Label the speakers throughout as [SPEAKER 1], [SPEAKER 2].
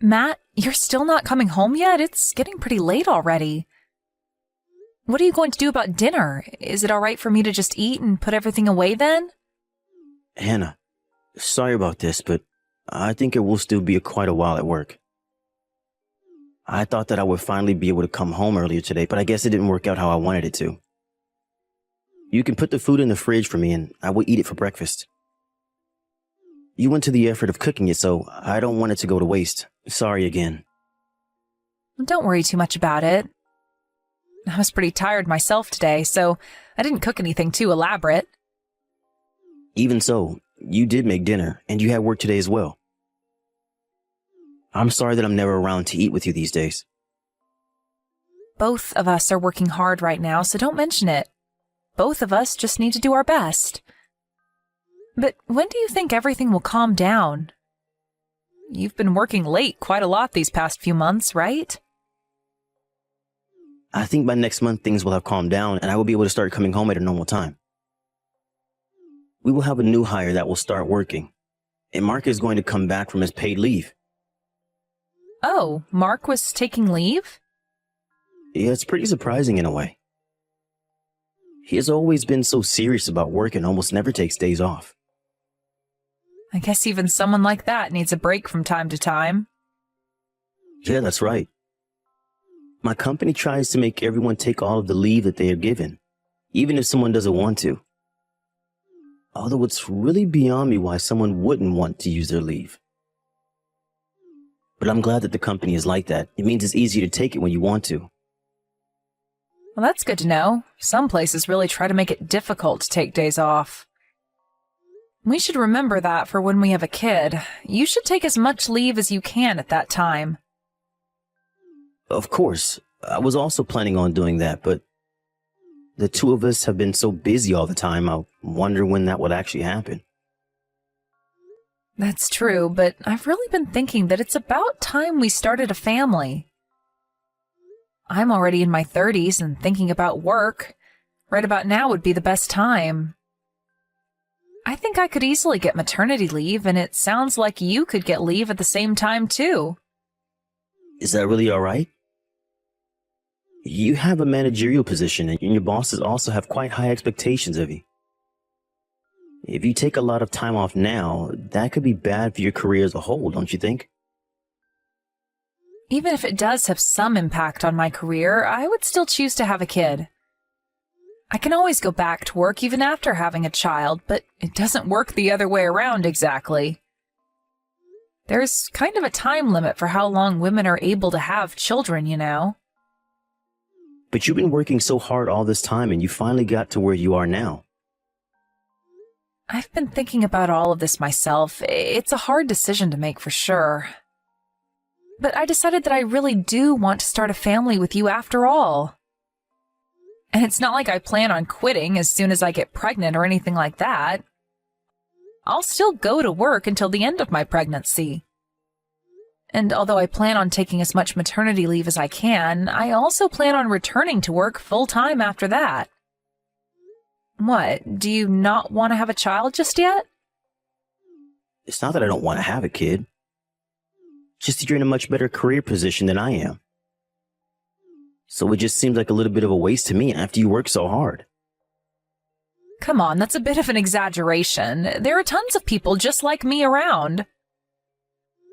[SPEAKER 1] Matt, you're still not coming home yet? It's getting pretty late already. What are you going to do about dinner? Is it all right for me to just eat and put everything away then?
[SPEAKER 2] Hannah, sorry about this, but I think it will still be quite a while at work. I thought that I would finally be able to come home earlier today, but I guess it didn't work out how I wanted it to. You can put the food in the fridge for me and I will eat it for breakfast. You went to the effort of cooking it, so I don't want it to go to waste. Sorry again.
[SPEAKER 1] Don't worry too much about it. I was pretty tired myself today, so I didn't cook anything too elaborate.
[SPEAKER 2] Even so, you did make dinner, and you had work today as well. I'm sorry that I'm never around to eat with you these days.
[SPEAKER 1] Both of us are working hard right now, so don't mention it. Both of us just need to do our best. But when do you think everything will calm down? You've been working late quite a lot these past few months, right?
[SPEAKER 2] I think by next month things will have calmed down and I will be able to start coming home at a normal time. We will have a new hire that will start working, and Mark is going to come back from his paid leave.
[SPEAKER 1] Oh, Mark was taking leave?
[SPEAKER 2] Yeah, it's pretty surprising in a way. He has always been so serious about work and almost never takes days off.
[SPEAKER 1] I guess even someone like that needs a break from time to time.
[SPEAKER 2] Yeah, that's right. My company tries to make everyone take all of the leave that they are given, even if someone doesn't want to. Although it's really beyond me why someone wouldn't want to use their leave. But I'm glad that the company is like that. It means it's easier to take it when you want to.
[SPEAKER 1] Well, that's good to know. Some places really try to make it difficult to take days off. We should remember that for when we have a kid. You should take as much leave as you can at that time.
[SPEAKER 2] Of course, I was also planning on doing that, but the two of us have been so busy all the time, I wonder when that would actually happen.
[SPEAKER 1] That's true, but I've really been thinking that it's about time we started a family. I'm already in my 30s and thinking about work. Right about now would be the best time. I think I could easily get maternity leave, and it sounds like you could get leave at the same time, too.
[SPEAKER 2] Is that really all right? You have a managerial position, and your bosses also have quite high expectations of you. If you take a lot of time off now, that could be bad for your career as a whole, don't you think?
[SPEAKER 1] Even if it does have some impact on my career, I would still choose to have a kid. I can always go back to work even after having a child, but it doesn't work the other way around exactly. There's kind of a time limit for how long women are able to have children, you know.
[SPEAKER 2] But you've been working so hard all this time and you finally got to where you are now.
[SPEAKER 1] I've been thinking about all of this myself. It's a hard decision to make for sure. But I decided that I really do want to start a family with you after all. And it's not like I plan on quitting as soon as I get pregnant or anything like that. I'll still go to work until the end of my pregnancy. And although I plan on taking as much maternity leave as I can, I also plan on returning to work full-time after that. What, do you not want to have a child just yet?
[SPEAKER 2] It's not that I don't want to have a kid. Just that you're in a much better career position than I am. So it just seems like a little bit of a waste to me after you work so hard.
[SPEAKER 1] Come on, that's a bit of an exaggeration. There are tons of people just like me around.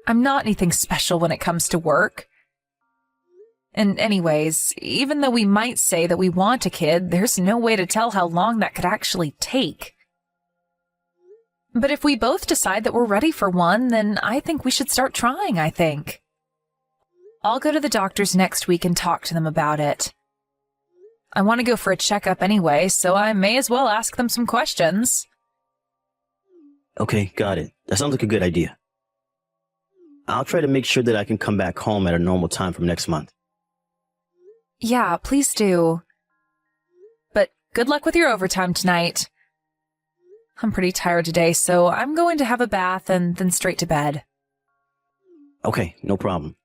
[SPEAKER 1] I'm not anything special when it comes to work. And anyways, even though we might say that we want a kid, there's no way to tell how long that could actually take. But if we both decide that we're ready for one, then I think we should start trying, I think. I'll go to the doctors next week and talk to them about it. I want to go for a checkup anyway, so I may as well ask them some questions.
[SPEAKER 2] Okay, got it. That sounds like a good idea. I'll try to make sure that I can come back home at a normal time from next month.
[SPEAKER 1] Yeah, please do. But good luck with your overtime tonight. I'm pretty tired today, so I'm going to have a bath and then straight to bed.
[SPEAKER 2] Okay, no problem.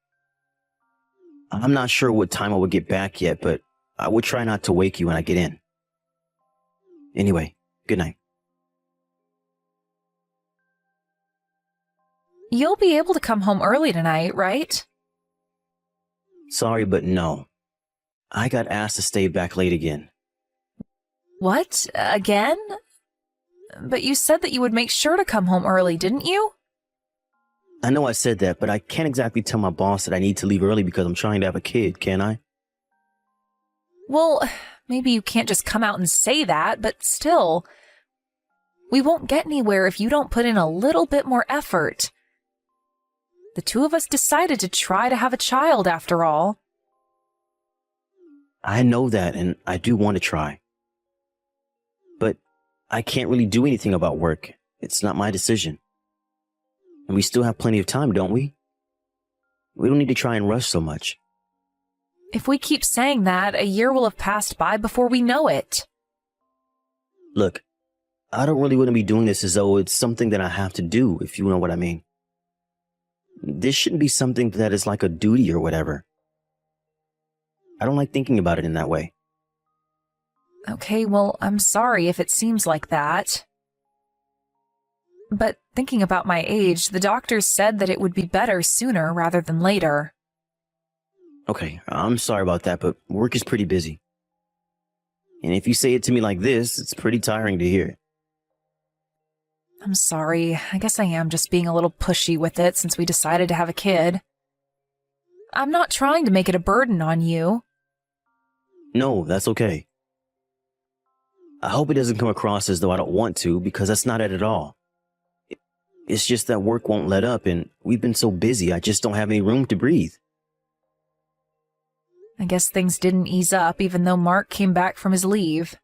[SPEAKER 2] I'm not sure what time I will get back yet, but I will try not to wake you when I get in. Anyway, good night.
[SPEAKER 1] You'll be able to come home early tonight, right?
[SPEAKER 2] Sorry, but no. I got asked to stay back late again.
[SPEAKER 1] What? Again? But you said that you would make sure to come home early, didn't you?
[SPEAKER 2] I know I said that, but I can't exactly tell my boss that I need to leave early because I'm trying to have a kid, can I?
[SPEAKER 1] Well, maybe you can't just come out and say that, but still, we won't get anywhere if you don't put in a little bit more effort. The two of us decided to try to have a child after all.
[SPEAKER 2] I know that, and I do want to try. But I can't really do anything about work. It's not my decision. And we still have plenty of time, don't we? We don't need to try and rush so much.
[SPEAKER 1] If we keep saying that, a year will have passed by before we know it.
[SPEAKER 2] Look, I don't really want to be doing this as though it's something that I have to do, if you know what I mean. This shouldn't be something that is like a duty or whatever. I don't like thinking about it in that way.
[SPEAKER 1] Okay, well, I'm sorry if it seems like that. But thinking about my age, the doctors said that it would be better sooner rather than later.
[SPEAKER 2] Okay, I'm sorry about that, but work is pretty busy. And if you say it to me like this, it's pretty tiring to hear.
[SPEAKER 1] I'm sorry. I guess I am just being a little pushy with it since we decided to have a kid. I'm not trying to make it a burden on you.
[SPEAKER 2] No, that's okay. I hope it doesn't come across as though I don't want to, because that's not it at all. It's just that work won't let up, and we've been so busy I just don't have any room to breathe.
[SPEAKER 1] I guess things didn't ease up even though Mark came back from his leave.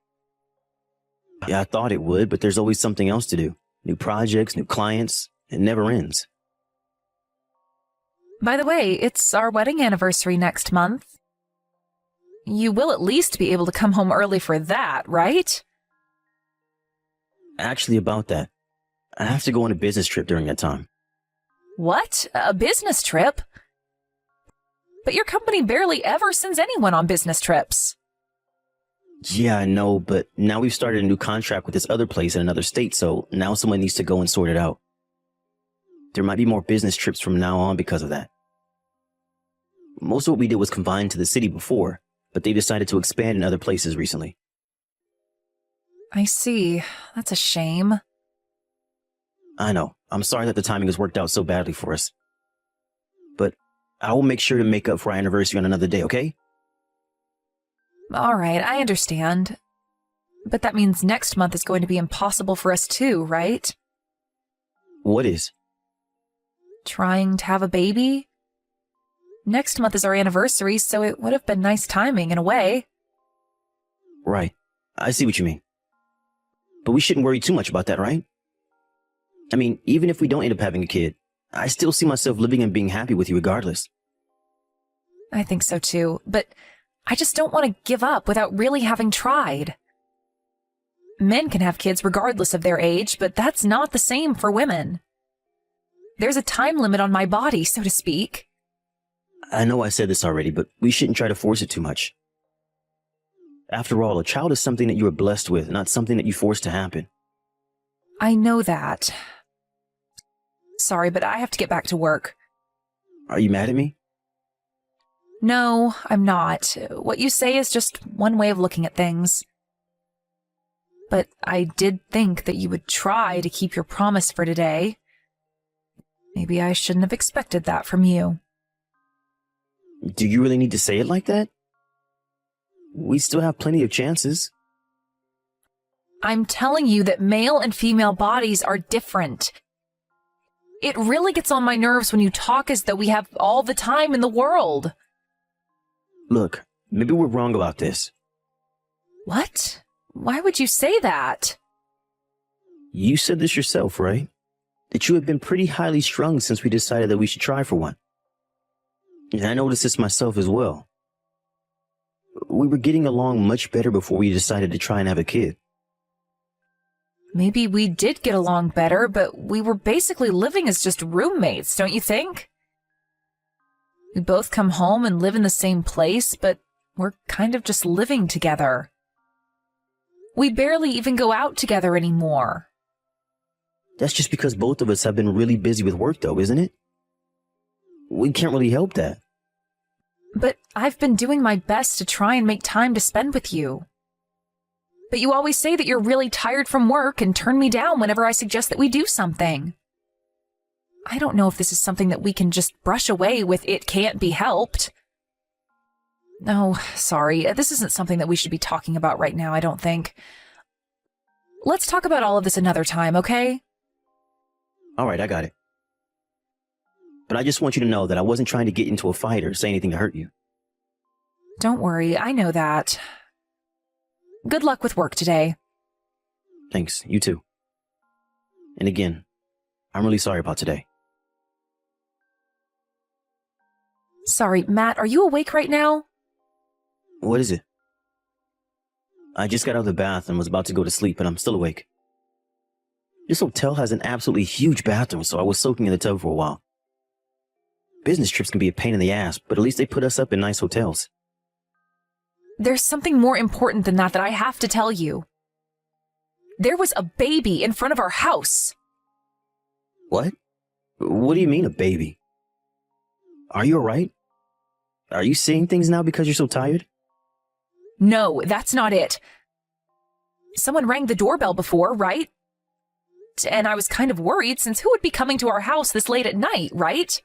[SPEAKER 2] Yeah, I thought it would, but there's always something else to do. New projects, new clients. It never ends.
[SPEAKER 1] By the way, it's our wedding anniversary next month. You will at least be able to come home early for that, right?
[SPEAKER 2] Actually, about that, I have to go on a business trip during that time.
[SPEAKER 1] What? A business trip? But your company barely ever sends anyone on business trips.
[SPEAKER 2] Yeah, I know, but now we've started a new contract with this other place in another state, so now someone needs to go and sort it out. There might be more business trips from now on because of that. Most of what we did was confined to the city before, but they decided to expand in other places recently.
[SPEAKER 1] I see. That's a shame.
[SPEAKER 2] I know. I'm sorry that the timing has worked out so badly for us. But I will make sure to make up for our anniversary on another day, okay?
[SPEAKER 1] All right, I understand. But that means next month is going to be impossible for us too, right?
[SPEAKER 2] What is?
[SPEAKER 1] Trying to have a baby? Next month is our anniversary, so it would have been nice timing in a way.
[SPEAKER 2] Right. I see what you mean. But we shouldn't worry too much about that, right? I mean, even if we don't end up having a kid, I still see myself living and being happy with you regardless.
[SPEAKER 1] I think so too, but I just don't want to give up without really having tried. Men can have kids regardless of their age, but that's not the same for women. There's a time limit on my body, so to speak.
[SPEAKER 2] I know I said this already, but we shouldn't try to force it too much. After all, a child is something that you are blessed with, not something that you force to happen.
[SPEAKER 1] I know that. Sorry, but I have to get back to work.
[SPEAKER 2] Are you mad at me?
[SPEAKER 1] No, I'm not. What you say is just one way of looking at things. But I did think that you would try to keep your promise for today. Maybe I shouldn't have expected that from you.
[SPEAKER 2] Do you really need to say it like that? We still have plenty of chances.
[SPEAKER 1] I'm telling you that male and female bodies are different. It really gets on my nerves when you talk as though we have all the time in the world.
[SPEAKER 2] Look, maybe we're wrong about this.
[SPEAKER 1] What? Why would you say that?
[SPEAKER 2] You said this yourself, right? That you have been pretty highly strung since we decided that we should try for one. And I noticed this myself as well. We were getting along much better before we decided to try and have a kid.
[SPEAKER 1] Maybe we did get along better, but we were basically living as just roommates, don't you think? We both come home and live in the same place, but we're kind of just living together. We barely even go out together anymore.
[SPEAKER 2] That's just because both of us have been really busy with work, though, isn't it? We can't really help that.
[SPEAKER 1] But I've been doing my best to try and make time to spend with you. But you always say that you're really tired from work and turn me down whenever I suggest that we do something. I don't know if this is something that we can just brush away with "it can't be helped." No, sorry, this isn't something that we should be talking about right now, I don't think. Let's talk about all of this another time, okay?
[SPEAKER 2] All right, I got it. But I just want you to know that I wasn't trying to get into a fight or say anything to hurt you.
[SPEAKER 1] Don't worry, I know that. Good luck with work today.
[SPEAKER 2] Thanks, you too. And again, I'm really sorry about today.
[SPEAKER 1] Sorry, Matt, are you awake right now?
[SPEAKER 2] What is it? I just got out of the bath and was about to go to sleep, but I'm still awake. This hotel has an absolutely huge bathroom, so I was soaking in the tub for a while. Business trips can be a pain in the ass, but at least they put us up in nice hotels.
[SPEAKER 1] There's something more important than that I have to tell you. There was a baby in front of our house.
[SPEAKER 2] What? What do you mean, a baby? Are you alright? Are you seeing things now because you're so tired?
[SPEAKER 1] No, that's not it. Someone rang the doorbell before, right? And I was kind of worried, since who would be coming to our house this late at night, right?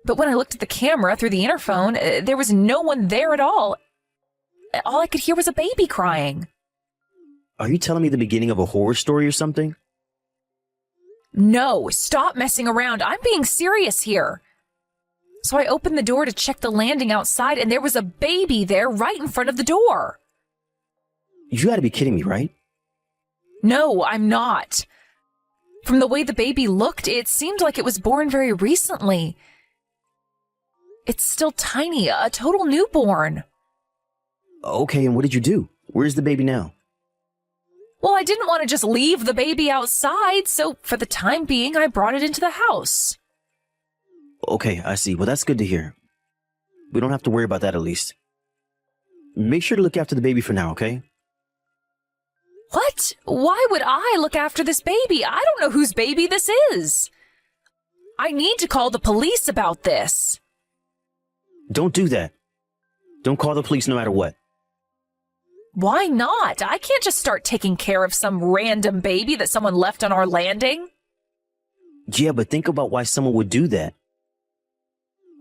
[SPEAKER 1] But when I looked at the camera through the interphone, there was no one there at all. All I could hear was a baby crying.
[SPEAKER 2] Are you telling me the beginning of a horror story or something?
[SPEAKER 1] No, stop messing around. I'm being serious here. So I opened the door to check the landing outside, and there was a baby there right in front of the door.
[SPEAKER 2] You gotta be kidding me, right?
[SPEAKER 1] No, I'm not. From the way the baby looked, it seemed like it was born very recently. It's still tiny, a total newborn.
[SPEAKER 2] Okay, and what did you do? Where's the baby now?
[SPEAKER 1] Well, I didn't want to just leave the baby outside, so for the time being, I brought it into the house.
[SPEAKER 2] Okay, I see. Well, that's good to hear. We don't have to worry about that at least. Make sure to look after the baby for now, okay?
[SPEAKER 1] What? Why would I look after this baby? I don't know whose baby this is. I need to call the police about this.
[SPEAKER 2] Don't do that. Don't call the police no matter what.
[SPEAKER 1] Why not? I can't just start taking care of some random baby that someone left on our landing.
[SPEAKER 2] Yeah, but think about why someone would do that.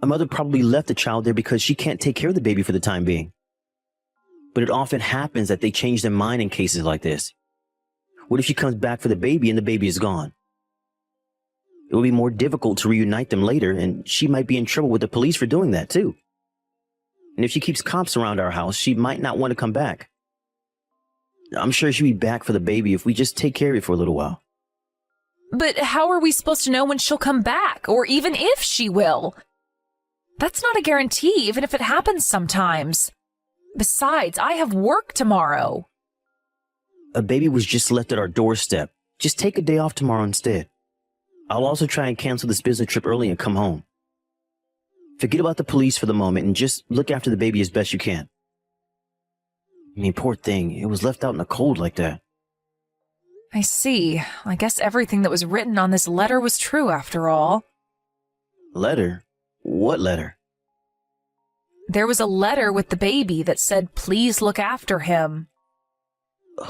[SPEAKER 2] A mother probably left the child there because she can't take care of the baby for the time being. But it often happens that they change their mind in cases like this. What if she comes back for the baby and the baby is gone? It will be more difficult to reunite them later, and she might be in trouble with the police for doing that too. And if she keeps cops around our house, she might not want to come back. I'm sure she'll be back for the baby if we just take care of it for a little while.
[SPEAKER 1] But how are we supposed to know when she'll come back, or even if she will? That's not a guarantee, even if it happens sometimes. Besides, I have work tomorrow.
[SPEAKER 2] A baby was just left at our doorstep. Just take a day off tomorrow instead. I'll also try and cancel this business trip early and come home. Forget about the police for the moment and just look after the baby as best you can. I mean, poor thing, it was left out in the cold like that.
[SPEAKER 1] I see. I guess everything that was written on this letter was true after all.
[SPEAKER 2] Letter? What letter?
[SPEAKER 1] There was a letter with the baby that said, "Please look after him."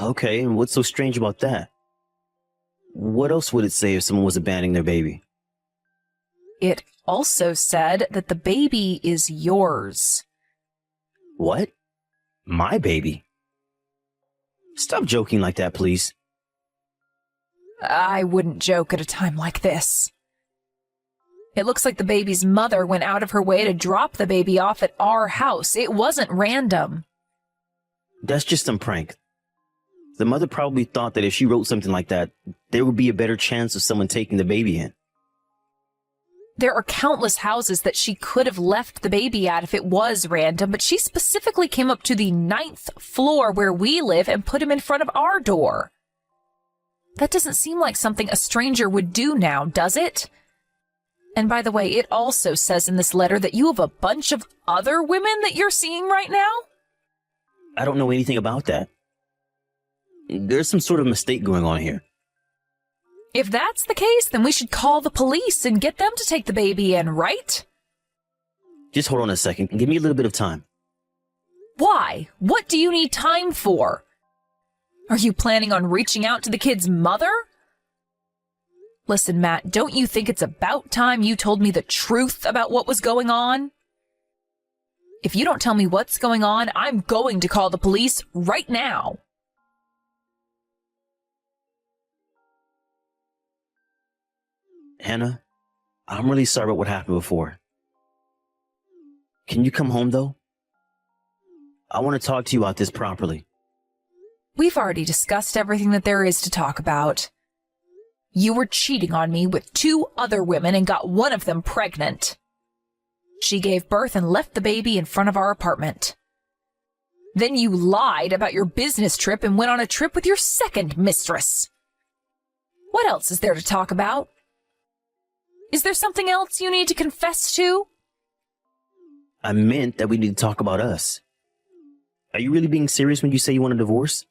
[SPEAKER 2] Okay, and what's so strange about that? What else would it say if someone was abandoning their baby?
[SPEAKER 1] It also said that the baby is yours.
[SPEAKER 2] What? My baby? Stop joking like that, please.
[SPEAKER 1] I wouldn't joke at a time like this. It looks like the baby's mother went out of her way to drop the baby off at our house. It wasn't random.
[SPEAKER 2] That's just some prank. The mother probably thought that if she wrote something like that, there would be a better chance of someone taking the baby in.
[SPEAKER 1] There are countless houses that she could have left the baby at if it was random, but she specifically came up to the 9th floor where we live and put him in front of our door. That doesn't seem like something a stranger would do now, does it? And by the way, it also says in this letter that you have a bunch of other women that you're seeing right now?
[SPEAKER 2] I don't know anything about that. There's some sort of mistake going on here.
[SPEAKER 1] If that's the case, then we should call the police and get them to take the baby in, right?
[SPEAKER 2] Just hold on a second. Give me a little bit of time.
[SPEAKER 1] Why? What do you need time for? Are you planning on reaching out to the kid's mother? Listen, Matt, don't you think it's about time you told me the truth about what was going on? If you don't tell me what's going on, I'm going to call the police right now.
[SPEAKER 2] Hannah, I'm really sorry about what happened before. Can you come home, though? I want to talk to you about this properly.
[SPEAKER 1] We've already discussed everything that there is to talk about. You were cheating on me with 2 other women and got one of them pregnant. She gave birth and left the baby in front of our apartment. Then you lied about your business trip and went on a trip with your second mistress. What else is there to talk about? Is there something else you need to confess to?
[SPEAKER 2] I meant that we need to talk about us. Are you really being serious when you say you want a divorce?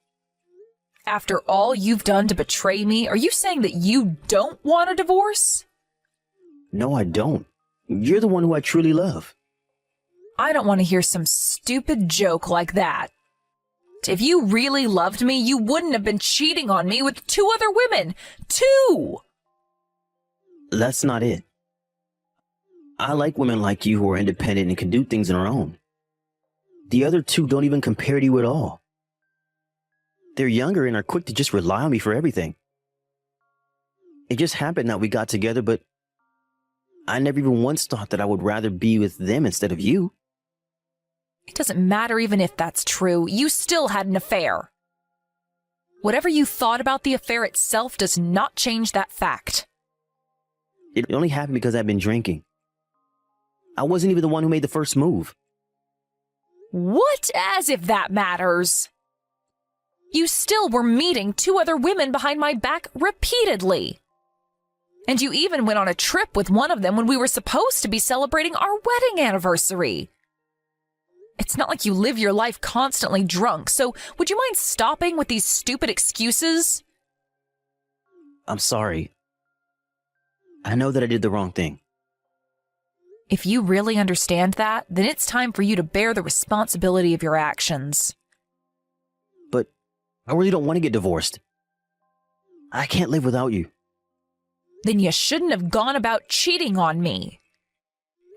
[SPEAKER 1] After all you've done to betray me, are you saying that you don't want a divorce?
[SPEAKER 2] No, I don't. You're the one who I truly love.
[SPEAKER 1] I don't want to hear some stupid joke like that. If you really loved me, you wouldn't have been cheating on me with 2 other women. 2!
[SPEAKER 2] That's not it. I like women like you who are independent and can do things on their own. The other 2 don't even compare to you at all. They're younger and are quick to just rely on me for everything. It just happened that we got together, but I never even once thought that I would rather be with them instead of you.
[SPEAKER 1] It doesn't matter even if that's true. You still had an affair. Whatever you thought about the affair itself does not change that fact.
[SPEAKER 2] It only happened because I've been drinking. I wasn't even the one who made the first move.
[SPEAKER 1] What? As if that matters. You still were meeting 2 other women behind my back repeatedly. And you even went on a trip with one of them when we were supposed to be celebrating our wedding anniversary. It's not like you live your life constantly drunk, so would you mind stopping with these stupid excuses?
[SPEAKER 2] I'm sorry. I know that I did the wrong thing.
[SPEAKER 1] If you really understand that, then it's time for you to bear the responsibility of your actions.
[SPEAKER 2] But I really don't want to get divorced. I can't live without you.
[SPEAKER 1] Then you shouldn't have gone about cheating on me.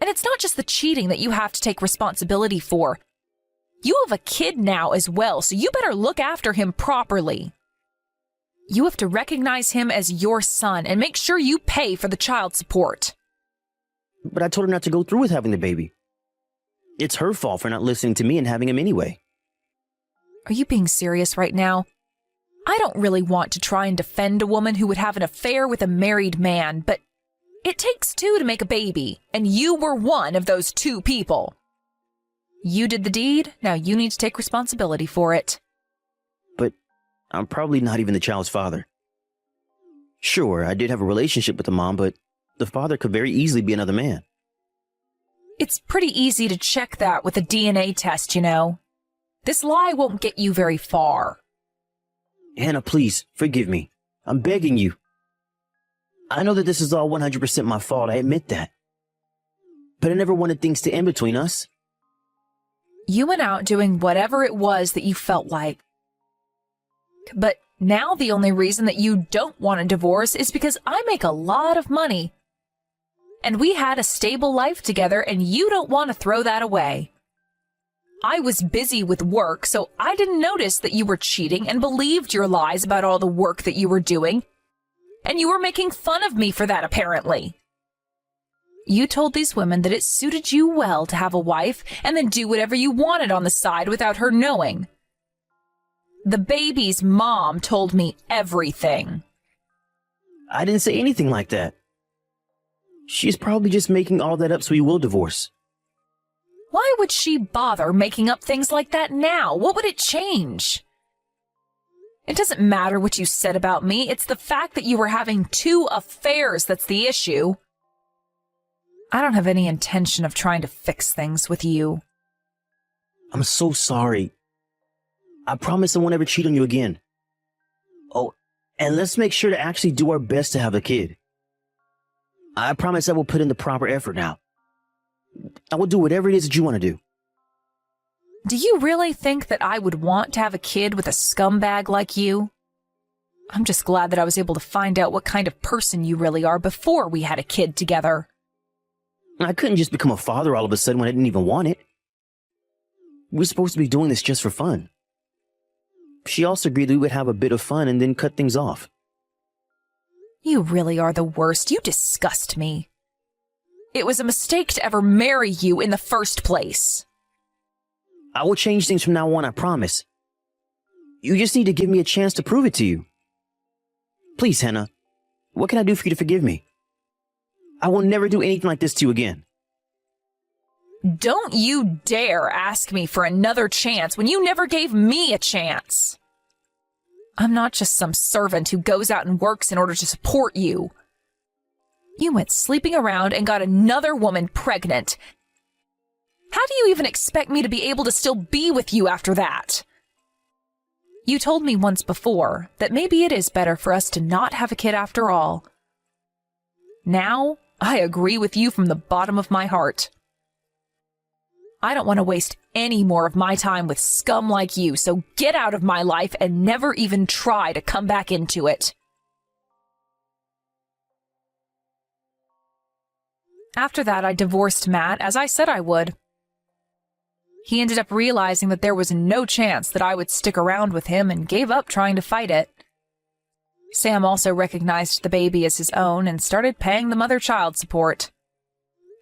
[SPEAKER 1] And it's not just the cheating that you have to take responsibility for. You have a kid now as well, so you better look after him properly. You have to recognize him as your son and make sure you pay for the child support.
[SPEAKER 2] But I told her not to go through with having the baby. It's her fault for not listening to me and having him anyway.
[SPEAKER 1] Are you being serious right now? I don't really want to try and defend a woman who would have an affair with a married man, but it takes 2 to make a baby, and you were one of those 2 people. You did the deed, now you need to take responsibility for it.
[SPEAKER 2] But I'm probably not even the child's father. Sure, I did have a relationship with the mom, but the father could very easily be another man.
[SPEAKER 1] It's pretty easy to check that with a DNA test, you know. This lie won't get you very far.
[SPEAKER 2] Hannah, please, forgive me. I'm begging you. I know that this is all 100% my fault, I admit that. But I never wanted things to end between us.
[SPEAKER 1] You went out doing whatever it was that you felt like. But now the only reason that you don't want a divorce is because I make a lot of money. And we had a stable life together, and you don't want to throw that away. I was busy with work, so I didn't notice that you were cheating and believed your lies about all the work that you were doing. And you were making fun of me for that, apparently. You told these women that it suited you well to have a wife and then do whatever you wanted on the side without her knowing. The baby's mom told me everything.
[SPEAKER 2] I didn't say anything like that. She's probably just making all that up so you will divorce.
[SPEAKER 1] Why would she bother making up things like that now? What would it change? It doesn't matter what you said about me. It's the fact that you were having 2 affairs that's the issue. I don't have any intention of trying to fix things with you.
[SPEAKER 2] I'm so sorry. I promise I won't ever cheat on you again. Oh, And let's make sure to actually do our best to have a kid. I promise I will put in the proper effort now. I will do whatever it is that you want to do.
[SPEAKER 1] Do you really think that I would want to have a kid with a scumbag like you? I'm just glad that I was able to find out what kind of person you really are before we had a kid together.
[SPEAKER 2] I couldn't just become a father all of a sudden when I didn't even want it. We're supposed to be doing this just for fun. She also agreed that we would have a bit of fun and then cut things off.
[SPEAKER 1] You really are the worst. You disgust me. It was a mistake to ever marry you in the first place.
[SPEAKER 2] I will change things from now on, I promise. You just need to give me a chance to prove it to you. Please, Hannah, what can I do for you to forgive me? I will never do anything like this to you again.
[SPEAKER 1] Don't you dare ask me for another chance when you never gave me a chance. I'm not just some servant who goes out and works in order to support you. You went sleeping around and got another woman pregnant. How do you even expect me to be able to still be with you after that? You told me once before that maybe it is better for us to not have a kid after all. Now, I agree with you from the bottom of my heart. I don't want to waste any more of my time with scum like you, so get out of my life and never even try to come back into it. After that, I divorced Matt, as I said I would. He ended up realizing that there was no chance that I would stick around with him and gave up trying to fight it. Sam also recognized the baby as his own and started paying the mother child support.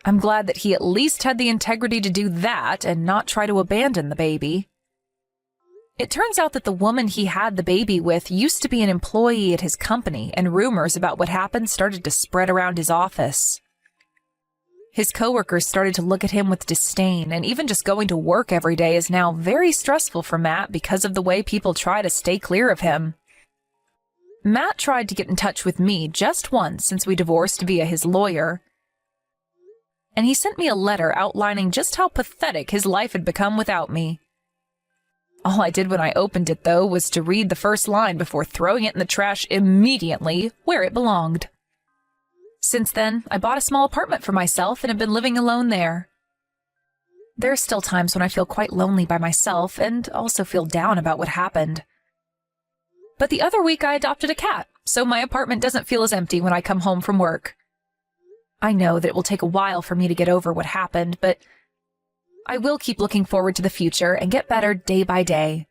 [SPEAKER 1] I'm glad that he at least had the integrity to do that and not try to abandon the baby. It turns out that the woman he had the baby with used to be an employee at his company, and rumors about what happened started to spread around his office. His coworkers started to look at him with disdain, and even just going to work every day is now very stressful for Matt because of the way people try to stay clear of him. Matt tried to get in touch with me just once since we divorced via his lawyer, and he sent me a letter outlining just how pathetic his life had become without me. All I did when I opened it, though, was to read the first line before throwing it in the trash immediately where it belonged. Since then, I bought a small apartment for myself and have been living alone there. There are still times when I feel quite lonely by myself and also feel down about what happened. But the other week I adopted a cat, so my apartment doesn't feel as empty when I come home from work. I know that it will take a while for me to get over what happened, but I will keep looking forward to the future and get better day by day.